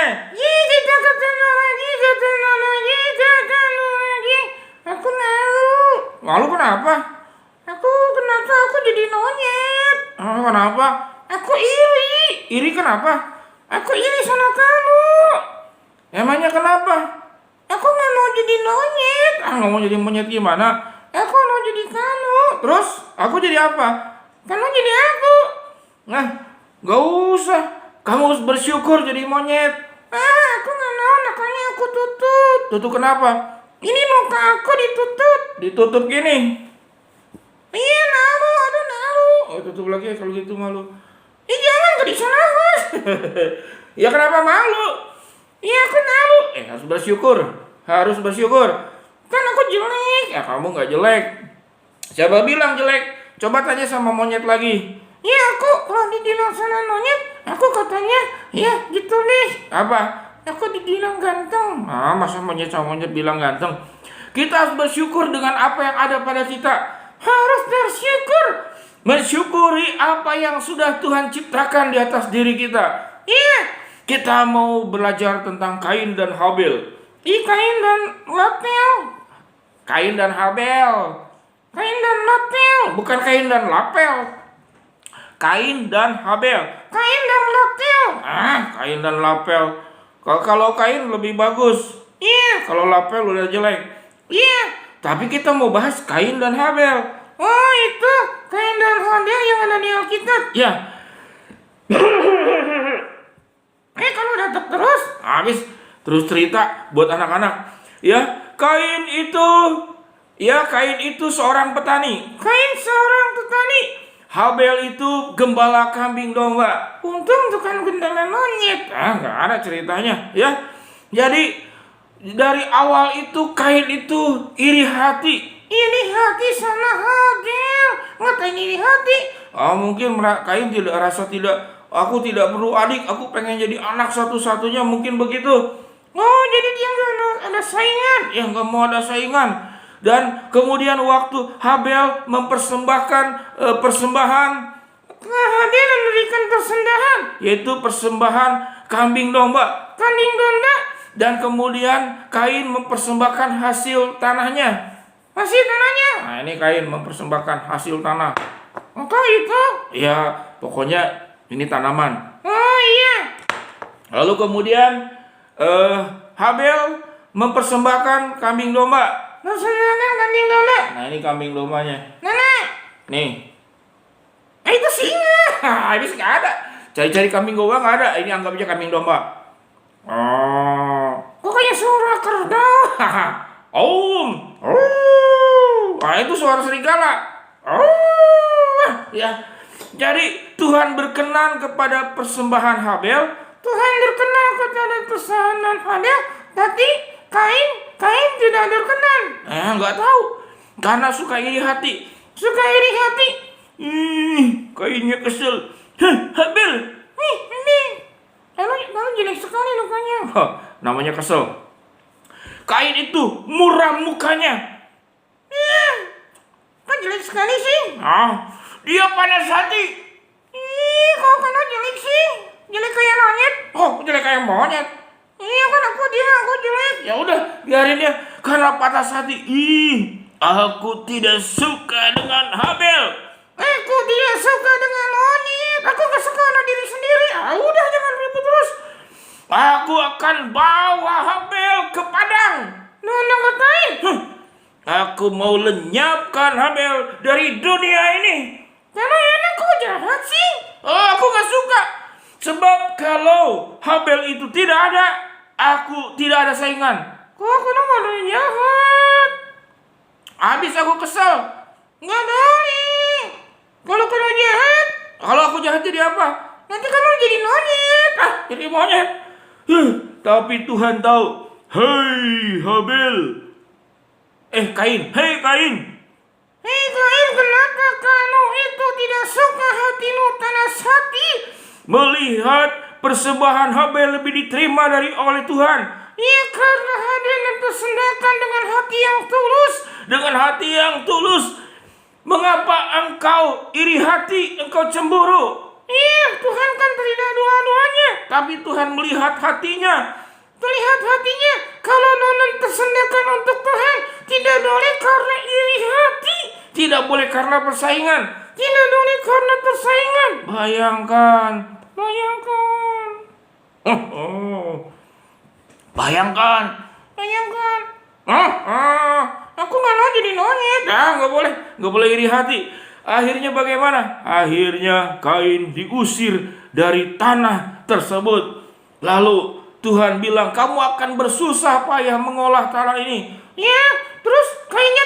Kita ketemu lagi. Aku malu. Malu kenapa? Kenapa aku jadi monyet? Kenapa? Aku iri. Iri kenapa? Aku iri sama kamu. Emangnya kenapa? Aku nggak mau jadi monyet. Nggak mau jadi monyet gimana? Aku mau jadi kamu. Terus aku jadi apa? Kamu jadi aku. Nah, gak usah. Kamu harus bersyukur jadi monyet. Aku nggak mau, makanya aku tutup. Tutup kenapa? Ini muka aku ditutup. Ditutup gini. Iya, malu, aduh malu. Oh, tutup lagi kalau gitu malu. Jangan gak bisa nafas. Ya kenapa malu? Iya, aku malu. Harus bersyukur. Harus bersyukur. Kan aku jelek. Ya kamu gak jelek. Siapa bilang jelek? Coba tanya sama monyet lagi. Iya, aku kalau dibilang sama monyet, aku katanya, ya gitu nih. Apa? Aku dibilang ganteng. Masa monyet sama monyet bilang ganteng? Kita harus bersyukur dengan apa yang ada pada kita. Harus bersyukur. Mensyukuri apa yang sudah Tuhan ciptakan di atas diri kita. Iya. Kita mau belajar tentang Kain dan Habel. Kain dan lapel. Kain dan Habel. Kain dan lapel. Bukan Kain dan Lapel. Kain dan Habel. Kain dan lapel. Kain dan Lapel. Kalau Kain lebih bagus. Iya. Kalau Lapel udah jelek. Iya. Tapi kita mau bahas Kain dan Habel. Oh, itu Kain dan Habel yang ada di Alkitab. Ya. Kalau datang terus. Habis terus cerita buat anak-anak. Kain itu seorang petani. Kain seorang petani. Habel itu gembala kambing domba. Untung bukan gembala monyet. Nggak ada ceritanya, ya. Jadi dari awal itu Kain itu iri hati. Iri hati sama Habel. Ngapain iri hati? Mungkin Kain aku tidak perlu adik, aku pengen jadi anak satu-satunya, mungkin begitu. Jadi dia nggak ada saingan. Nggak mau ada saingan. Dan kemudian waktu Habel mempersembahkan persembahan, Habel memberikan persembahan, yaitu persembahan kambing domba. Dan kemudian Kain mempersembahkan hasil tanahnya. Nah, ini Kain mempersembahkan hasil tanah. Apa itu? Ya, pokoknya ini tanaman. Iya. Lalu kemudian Habel mempersembahkan kambing domba. Kambing domba. Nah, ini kambing dombanya. Nenek. Nih. Itu singa. Habis nggak ada. Cari-cari kambing domba nggak ada. Ini anggap aja kambing domba. Kok kayak suara kerbau? Itu suara serigala. Ya. Jadi Tuhan berkenan kepada persembahan Habel. Tapi Kain tidak berkenan. Nggak tahu. Karena suka iri hati. Kainnya kesel. Habel. Lalu jelek sekali lukanya. Namanya kesel. Kain itu muram mukanya. Kok jelek sekali sih? Dia panas hati. Kok kamu jelek sih? Jelek kayak monyet. Jelek kayak monyet. Kan aku jelek. Ya udah, biarin dia. Karena panas hati. Aku tidak suka dengan Habel. Aku tidak suka dengan monyet. Aku gak suka sama diri sendiri. Udah, jangan ribut terus. Aku akan bawa Habel ke padang. Ngapain? Aku mau lenyapkan Habel dari dunia ini. Karena enak, kok jahat sih? Aku gak suka. Sebab kalau Habel itu tidak ada, aku tidak ada saingan. Kok kamu ada yang jahat? Habis aku kesel. Nggak boleh. Kalau kamu jahat. Kalau aku jahat jadi apa? Nanti kamu jadi monyet. Jadi monyet. Tapi Tuhan tahu. Hei Habel. Kain. Hei Kain. Hei Kain, kenapa kamu itu tidak suka hatimu panas hati? Melihat persembahan Habel lebih diterima oleh Tuhan. Karena Habel mempersembahkan dengan hati yang tulus. Dengan hati yang tulus. Mengapa engkau iri hati, engkau cemburu? Iya, Tuhan kan tidak dua-duanya. Tapi Tuhan melihat hatinya. Terlihat hatinya. Kalau nonon tersediakan untuk Tuhan, tidak boleh karena iri hati. Tidak boleh karena persaingan. Tidak boleh karena persaingan. Bayangkan. Bayangkan. Aku nggak mau jadi monyet. Nggak boleh iri hati. Akhirnya bagaimana? Akhirnya Kain diusir dari tanah tersebut. Lalu Tuhan bilang, kamu akan bersusah payah mengolah tanah ini. Ya, terus Kainnya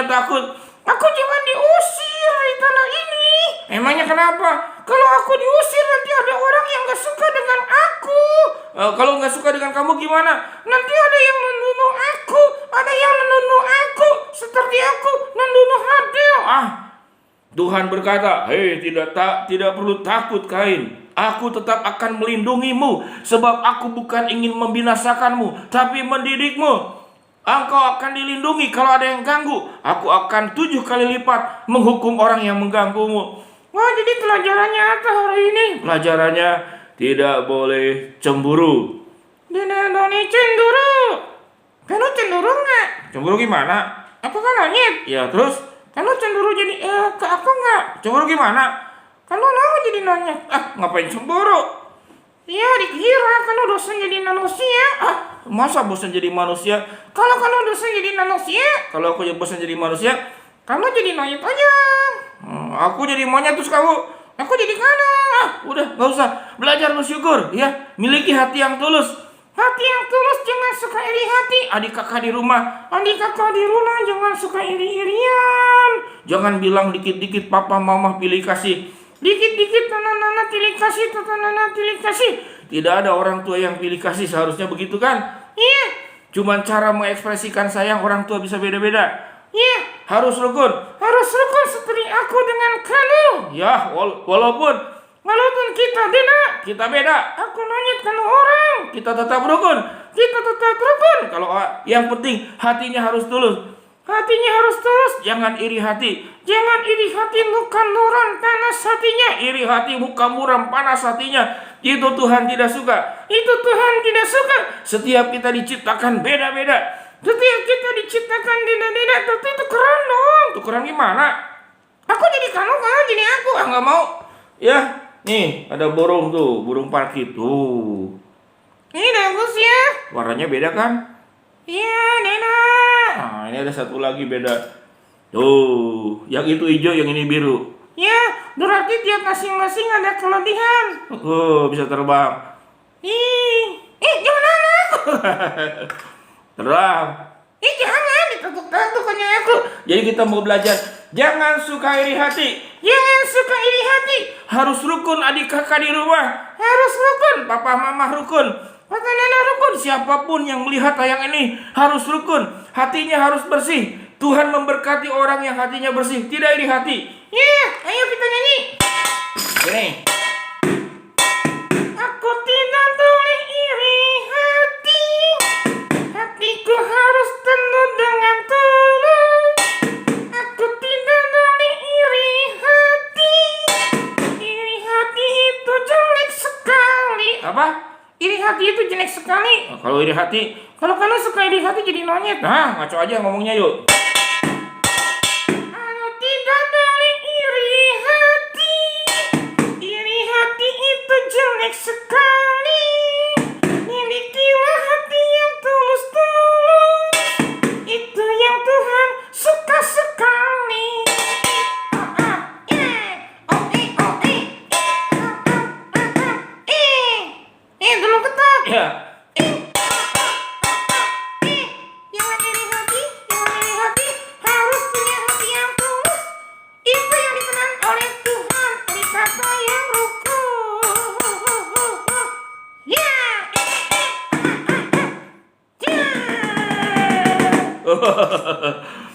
takut. Aku jangan diusir dari tanah ini. Emangnya kenapa? Kalau aku diusir nanti ada orang yang gak suka dengan aku. Kalau nggak suka dengan kamu gimana? Nanti ada yang membunuh aku, ada yang menuduh aku seperti aku membunuh Habil. Tuhan berkata, hei, tidak perlu takut Kain. Aku tetap akan melindungimu, sebab aku bukan ingin membinasakanmu, tapi mendidikmu. Engkau akan dilindungi kalau ada yang ganggu. Aku akan 7 kali lipat menghukum orang yang mengganggumu. Wah, jadi pelajarannya apa hari ini? Pelajarannya tidak boleh cemburu. Tidak boleh cemburu. Kamu cemburu nggak? Cemburu gimana? Aku kan monyet. Ya terus? Kamu cemburu jadi ke aku nggak? Cemburu gimana? Kamu mau jadi monyet? Ngapain cemburu? Iya, dikira kamu dosen jadi manusia. Masa bosan jadi manusia? Kalau kamu dosen jadi manusia, Kalau aku bosan jadi manusia, kamu jadi monyet aja. aku jadi monyet terus kamu. Aku jadi kamu. Udah, gak usah. Belajar bersyukur, ya. Miliki hati yang tulus. Hati yang tulus, jangan suka iri hati. Adik kakak di rumah, Jangan suka iri-irian. jangan bilang dikit-dikit papa mama pilih kasih. Dikit-dikit nana pilih kasih. Tidak ada orang tua yang pilih kasih, seharusnya begitu kan? Iya. Cuman cara mengekspresikan sayang orang tua bisa beda-beda. Iya. Harus rukun. Harus rukun seperti aku dengan kamu. Ya, walaupun kita beda. Aku monyet, kamu orang. kita tetap rukun. Kalau yang penting hatinya harus tulus. Jangan iri hati. Bukan muram panas hatinya. Iri hati bukan muram panas hatinya. Itu Tuhan tidak suka. Setiap kita diciptakan beda-beda. Tapi itu keren dong. Itu keren gimana? Aku jadi kamu jadi aku. Nggak mau. Ya, nih ada burung tuh, burung parkit tuh. Ini bagus ya. Warnanya beda kan? Iya, Nena. Nah, ini ada satu lagi beda. Tuh, yang itu hijau, yang ini biru. Ya, berarti tiap masing-masing ada kelebihan. Bisa terbang. Jangan aku. Terbang. Jangan ditukuk-tukuknya aku. Jadi kita mau belajar, jangan suka iri hati. Harus rukun adik kakak di rumah. Harus rukun. Papa mama rukun. Papa nana rukun. Siapapun yang melihat tayang ini harus rukun. Hatinya harus bersih. Tuhan memberkati orang yang hatinya bersih, tidak iri hati. Ayo kita nyanyi. Gini. Aku tidak boleh iri hati. Hatiku harus penuh dengan tulus. Aku tidak boleh iri hati. Iri hati itu jelek sekali. Apa? Iri hati itu jelek sekali. Kalau iri hati, Kalau kamu suka iri hati jadi monyet. ngaco aja ngomongnya yuk. Aku tidak boleh iri hati. Iri hati itu jelek sekali. Milikilah hati yang tulus. Itu yang Tuhan suka sekali. Dulu ketok. Ya. Jangan iri hati, harus punya hati yang tulus. Itu yang dikenal oleh Tuhan, kata yang rukun.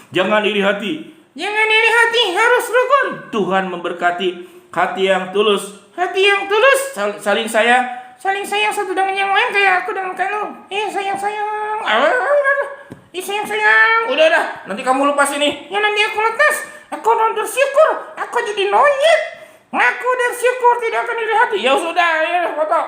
Jangan iri hati. Jangan iri hati, harus rukun. Tuhan memberkati hati yang tulus. Hati yang tulus. Saling sayang. Saling sayang satu dengan yang lain kayak aku dengan kamu. Sayang. Sayang. Udah. Nanti kamu lepas ini. Ya nanti aku lepas. Aku mau bersyukur. Aku jadi monyet. Ngaku dan syukur tidak akan iri hati. Ya sudah, ya foto.